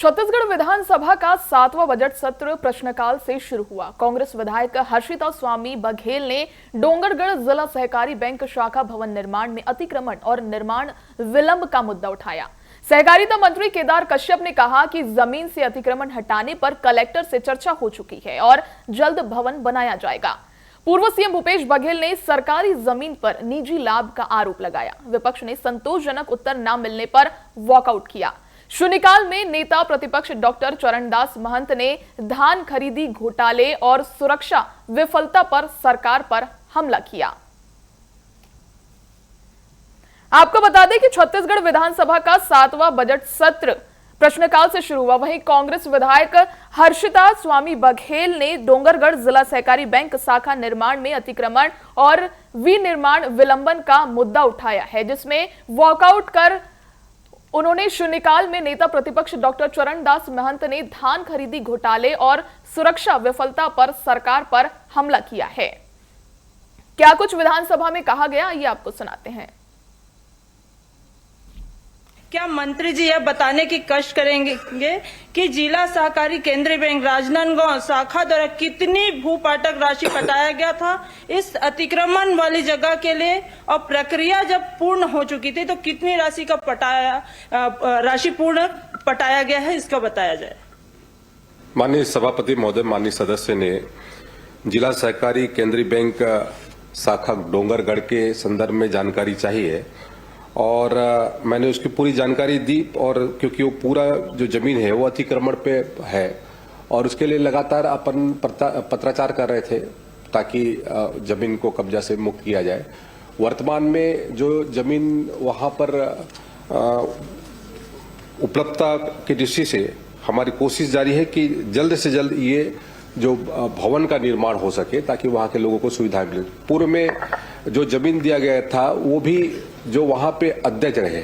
छत्तीसगढ़ विधानसभा का 7वां बजट सत्र प्रश्नकाल से शुरू हुआ। कांग्रेस विधायक हर्षिता स्वामी बघेल ने डोंगरगढ़ जिला सहकारी बैंक शाखा भवन निर्माण में अतिक्रमण और निर्माण विलंब का मुद्दा उठाया। सहकारिता मंत्री केदार कश्यप ने कहा कि जमीन से अतिक्रमण हटाने पर कलेक्टर से चर्चा हो चुकी है और जल्द भवन बनाया जाएगा। पूर्व सीएम भूपेश बघेल ने सरकारी जमीन पर निजी लाभ का आरोप लगाया। विपक्ष ने संतोषजनक उत्तर न मिलने पर वॉकआउट किया। शून्यकाल में नेता प्रतिपक्ष डॉक्टर चरणदास महंत ने धान खरीदी घोटाले और सुरक्षा विफलता पर सरकार पर हमला किया। आपको बता दें कि छत्तीसगढ़ विधानसभा का 7वां बजट सत्र प्रश्नकाल से शुरू हुआ। वहीं कांग्रेस विधायक हर्षिता स्वामी बघेल ने डोंगरगढ़ जिला सहकारी बैंक शाखा निर्माण में अतिक्रमण और विनिर्माण विलंबन का मुद्दा उठाया है, जिसमें वॉकआउट कर उन्होंने शून्यकाल में नेता प्रतिपक्ष डॉक्टर चरणदास महंत ने धान खरीदी घोटाले और सुरक्षा विफलता पर सरकार पर हमला किया है। क्या कुछ विधानसभा में कहा गया, ये आपको सुनाते हैं। क्या मंत्री जी यह बताने की कष्ट करेंगे कि जिला सहकारी केंद्रीय बैंक राजनांदगांव शाखा द्वारा कितनी भूपाटक राशि कटाया गया था इस अतिक्रमण वाली जगह के लिए, और प्रक्रिया जब पूर्ण हो चुकी थी तो कितनी राशि का राशि पूर्ण पटाया गया है, इसका बताया जाए। माननीय सभापति महोदय, माननीय सदस्य ने जिला सहकारी केंद्रीय बैंक शाखा डोंगरगढ़ के संदर्भ में जानकारी चाहिए और मैंने उसकी पूरी जानकारी दी। और क्योंकि वो पूरा जो जमीन है वो अतिक्रमण पे है और उसके लिए लगातार अपन पत्राचार कर रहे थे ताकि जमीन को कब्जा से मुक्त किया जाए। वर्तमान में जो जमीन वहां पर उपलब्धता की दृष्टि से हमारी कोशिश जारी है कि जल्द से जल्द ये जो भवन का निर्माण हो सके ताकि वहां के लोगों को सुविधा मिले। पूर्व में जो जमीन दिया गया था वो भी जो वहां पे अध्यक्ष रहे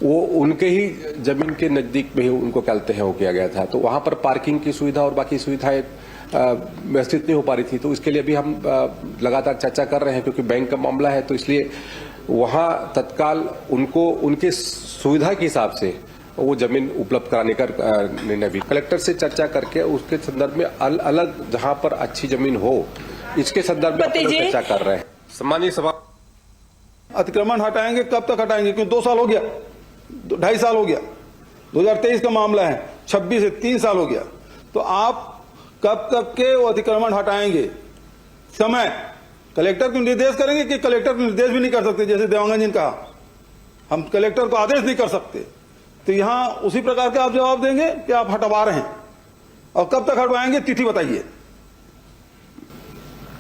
वो उनके ही जमीन के नजदीक में ही उनको कहते हैं वो किया गया था, तो वहां पर पार्किंग की सुविधा और बाकी सुविधाएं व्यवस्थित नहीं हो पा रही थी। तो इसके लिए भी हम लगातार चर्चा कर रहे हैं क्योंकि बैंक का मामला है, तो इसलिए वहां तत्काल उनको उनके सुविधा के हिसाब से वो जमीन उपलब्ध कराने का निर्णय भी कलेक्टर से चर्चा करके उसके संदर्भ में अलग जहां पर अच्छी जमीन हो इसके संदर्भ में चर्चा कर रहे हैं। सम्मानीय सभा, अतिक्रमण हटाएंगे, कब तक हटाएंगे? क्योंकि 2 साल हो गया, 2.5 साल हो गया, 2023 का मामला है, 26 से 3 साल हो गया। तो आप कब तक के वो अतिक्रमण हटाएंगे? समय कलेक्टर को निर्देश करेंगे कि कलेक्टर को निर्देश भी नहीं कर सकते, जैसे देवांगन जी ने कहा हम कलेक्टर को आदेश नहीं कर सकते। तो यहां उसी प्रकार के आप जवाब देंगे कि आप हटवा रहे हैं, और कब तक हटवाएंगे तिथि बताइए।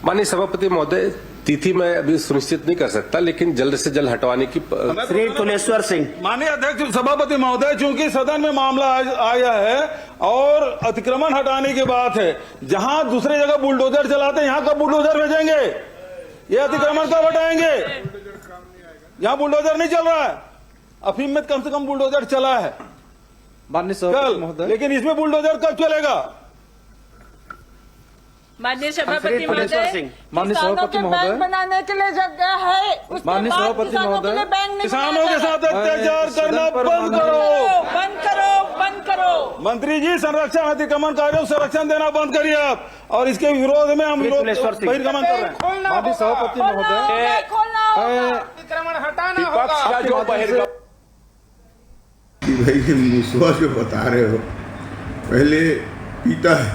माननीय सभापति महोदय, तिथि मैं अभी सुनिश्चित नहीं कर सकता, लेकिन जल्द से जल्द हटवाने की। श्री फुलेश्वर सिंह। माननीय अध्यक्ष सभापति महोदय, चूंकि सदन में मामला आया है और अतिक्रमण हटाने की बात है, जहां दूसरे जगह बुलडोजर चलाते हैं यहां कब बुलडोजर भेजेंगे? ये अतिक्रमण कब हटाएंगे? यहां बुलडोजर नहीं चल रहा है, अफीम में कम से कम बुलडोजर चला है माननीय सभापति महोदय, लेकिन इसमें बुलडोजर कब चलेगा? माननीय सभापति महोदय, माननीय सभापति महोदय, बनाने के लिए जगह है, माननीय सभापति महोदय, किसानों के साथ अत्याचार करना बंद करो, बंद करो, बंद करो। मंत्री जी, संरक्षण अतिक्रमण कार्यों को संरक्षण देना बंद करिए आप, और इसके विरोध में हम बहिर्गमन कर रहे हैं। माननीय सभापति महोदय, अतिक्रमण हटाना होगा। भाई मुसवा जो बता रहे हो, पहले पीता है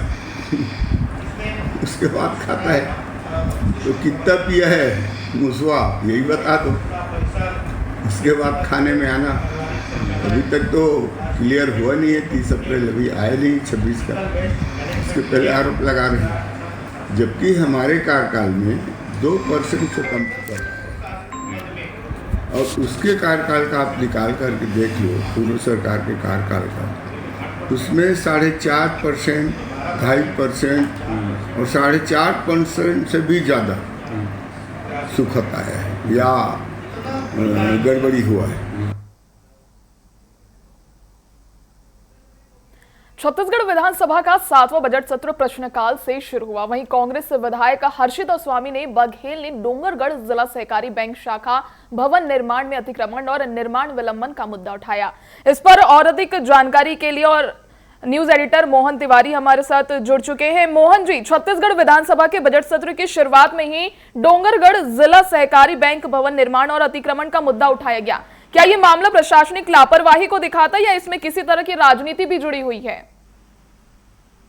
उसके बाद खाता है, तो कितना पिया है मुसवा यही बता दो, उसके बाद खाने में आना। अभी तक तो क्लियर हुआ नहीं है, 30 अप्रैल अभी आया नहीं 26 का, उसके पहले आरोप लगा रहे हैं, जबकि हमारे कार्यकाल में 2% से कम था। और उसके कार्यकाल का आप निकाल करके देख लो, पूर्व सरकार के कार्यकाल का, उसमें 4.5%, 2.5% और 4.5% से भी ज़्यादा सुखत आया है या गड़बड़ी हुआ है। छत्तीसगढ़ विधानसभा का 7वां बजट सत्र प्रश्नकाल से शुरू हुआ। वहीं कांग्रेस विधायक हर्षिता स्वामी ने बघेल ने डोंगरगढ़ जिला सहकारी बैंक शाखा भवन निर्माण में अतिक्रमण और निर्माण विलंबन का मुद्दा उठाया। इस पर और अधिक जानकारी के लिए और न्यूज एडिटर मोहन तिवारी हमारे साथ जुड़ चुके हैं। मोहन जी, छत्तीसगढ़ विधानसभा के बजट सत्र की शुरुआत में ही डोंगरगढ़ जिला सहकारी बैंक भवन निर्माण और अतिक्रमण का मुद्दा उठाया गया। क्या ये मामला प्रशासनिक लापरवाही को दिखाता है या इसमें किसी तरह की राजनीति भी जुड़ी हुई है?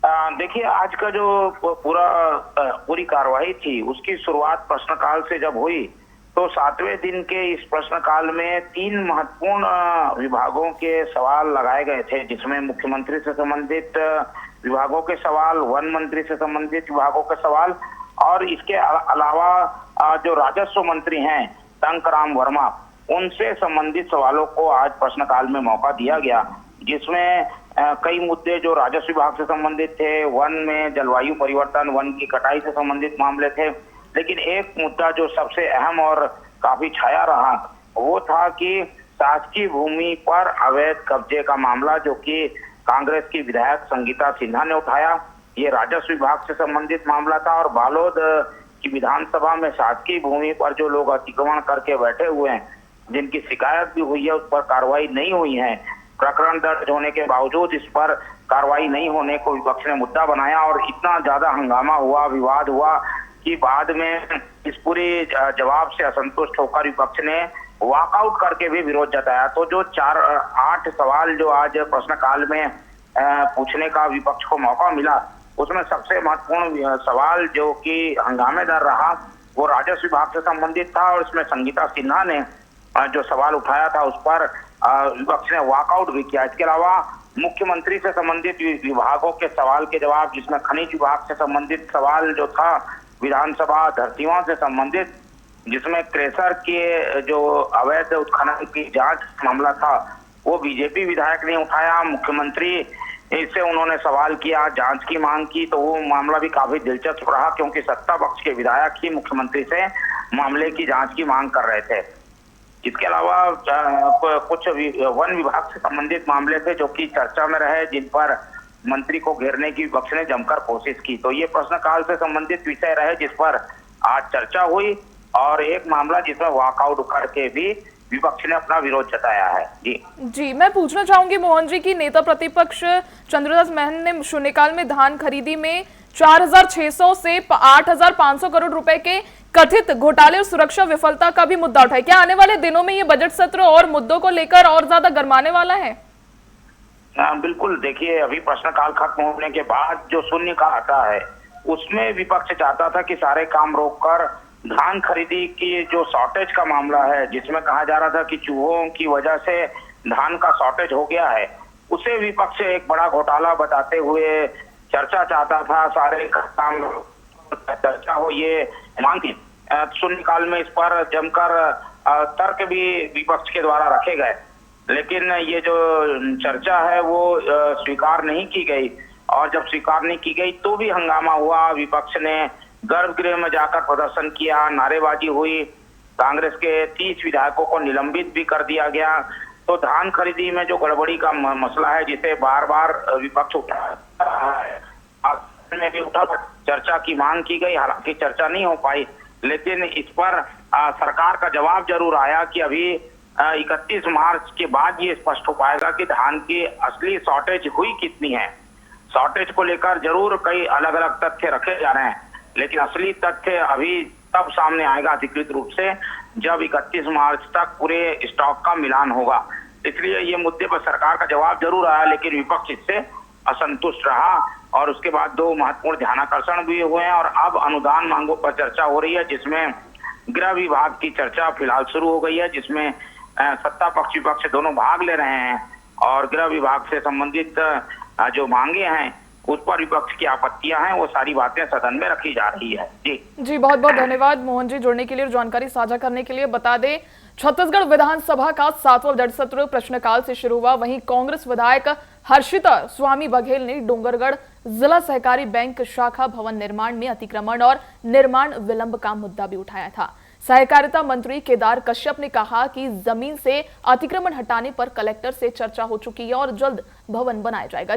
देखिए, आज का जो पूरी कार्रवाई थी उसकी शुरुआत प्रश्नकाल से जब हुई तो 7वें दिन के इस प्रश्नकाल में 3 महत्वपूर्ण विभागों के सवाल लगाए गए थे, जिसमें मुख्यमंत्री से संबंधित विभागों के सवाल, वन मंत्री से संबंधित विभागों के सवाल और इसके अलावा जो राजस्व मंत्री हैं टंकराम वर्मा, उनसे संबंधित सवालों को आज प्रश्नकाल में मौका दिया गया, जिसमें कई मुद्दे जो राजस्व विभाग से संबंधित थे, वन में जलवायु परिवर्तन, वन की कटाई से संबंधित मामले थे। लेकिन एक मुद्दा जो सबसे अहम और काफी छाया रहा वो था कि शासकीय भूमि पर अवैध कब्जे का मामला, जो कि कांग्रेस की विधायक संगीता सिन्हा ने उठाया। ये राजस्व विभाग से संबंधित मामला था और बालोद की विधानसभा में शासकीय भूमि पर जो लोग अतिक्रमण करके बैठे हुए हैं, जिनकी शिकायत भी हुई है, उस पर कार्रवाई नहीं हुई है। प्रकरण दर्ज होने के बावजूद इस पर कार्रवाई नहीं होने को विपक्ष ने मुद्दा बनाया और इतना ज्यादा हंगामा हुआ, विवाद हुआ कि बाद में इस पूरे जवाब से असंतुष्ट होकर विपक्ष ने वॉकआउट करके भी विरोध जताया। तो जो 8 सवाल जो आज प्रश्नकाल में पूछने का विपक्ष को मौका मिला, उसमें सबसे महत्वपूर्ण सवाल जो कि हंगामेदार रहा वो राजस्व विभाग से संबंधित था और इसमें संगीता सिन्हा ने जो सवाल उठाया था उस पर विपक्ष ने वॉकआउट भी किया। इसके अलावा मुख्यमंत्री से संबंधित विभागों के सवाल के जवाब, जिसमें खनिज विभाग से संबंधित सवाल जो था, विधानसभा धरतीयों से संबंधित, जिसमें क्रेशर के जो अवैध उत्खनन की जांच मामला था वो बीजेपी विधायक ने उठाया। मुख्यमंत्री इससे उन्होंने सवाल किया, जांच की मांग की, तो वो मामला भी काफी दिलचस्प रहा क्योंकि सत्ता पक्ष के विधायक ही मुख्यमंत्री से मामले की जांच की मांग कर रहे थे। इसके अलावा कुछ वन विभाग से संबंधित मामले थे जो कि चर्चा में रहे, जिन पर मंत्री को घेरने की विपक्ष ने जमकर कोशिश की। तो ये प्रश्नकाल से संबंधित विषय रहे जिस पर आज चर्चा हुई और एक मामला जिसमें वॉकआउट करके भी विपक्ष ने अपना विरोध जताया है। जी, मैं पूछना चाहूंगी मोहन जी की नेता प्रतिपक्ष चंद्रदास महंत ने शून्यकाल में धान खरीदी में 4,600 से 8,500 करोड़ रुपए के कथित घोटाले और सुरक्षा विफलता का भी मुद्दा उठाया। क्या आने वाले दिनों में ये बजट सत्र और मुद्दों को लेकर और ज्यादा गरमाने वाला है? बिल्कुल, देखिए, अभी प्रश्नकाल खत्म होने के बाद जो शून्यकाल आता है उसमें विपक्ष चाहता था कि सारे काम रोककर धान खरीदी की जो शॉर्टेज का मामला है, जिसमें कहा जा रहा था कि चूहों की वजह से धान का शॉर्टेज हो गया है, उसे विपक्ष एक बड़ा घोटाला बताते हुए चर्चा चाहता था। सारे काम चर्चा हो, ये मांग थी। शून्यकाल में इस पर जमकर तर्क भी विपक्ष के द्वारा रखे गए, लेकिन ये जो चर्चा है वो स्वीकार नहीं की गई और जब स्वीकार नहीं की गई तो भी हंगामा हुआ। विपक्ष ने गर्भगृह में जाकर प्रदर्शन किया, नारेबाजी हुई, कांग्रेस के 30 विधायकों को निलंबित भी कर दिया गया। तो धान खरीदी में जो गड़बड़ी का मसला है, जिसे बार बार विपक्ष उठा में भी उठा चर्चा की मांग की गई, हालांकि चर्चा नहीं हो पाई, लेकिन इस पर सरकार का जवाब जरूर आया कि अभी 31 मार्च के बाद ये स्पष्ट हो पाएगा कि धान की असली शॉर्टेज हुई कितनी है। शॉर्टेज को लेकर जरूर कई अलग अलग तथ्य रखे जा रहे हैं, लेकिन असली तथ्य अभी तब सामने आएगा अधिकृत रूप से जब 31 मार्च तक पूरे स्टॉक का मिलान होगा। इसलिए ये मुद्दे पर सरकार का जवाब जरूर आया, लेकिन विपक्ष इससे असंतुष्ट रहा और उसके बाद 2 महत्वपूर्ण ध्यानाकर्षण भी हुए हैं और अब अनुदान मांगों पर चर्चा हो रही है, जिसमें गृह विभाग की चर्चा फिलहाल शुरू हो गई है, जिसमें सत्ता पक्ष विपक्ष दोनों भाग ले रहे हैं और गृह विभाग से संबंधित जो मांगे हैं उस पर विपक्ष की आपत्तियां हैं, वो सारी बातें सदन में रखी जा रही है। जी, बहुत बहुत धन्यवाद मोहन जी जुड़ने के लिए और जानकारी साझा करने के लिए। बता दें, छत्तीसगढ़ विधानसभा का 7वां बजट सत्र प्रश्नकाल से शुरू हुआ। वहीं कांग्रेस विधायक हर्षिता स्वामी बघेल ने डोंगरगढ़ जिला सहकारी बैंक शाखा भवन निर्माण में अतिक्रमण और निर्माण विलंब का मुद्दा भी उठाया था। सहकारिता मंत्री केदार कश्यप ने कहा कि जमीन से अतिक्रमण हटाने पर कलेक्टर से चर्चा हो चुकी है और जल्द भवन बनाया जाएगा।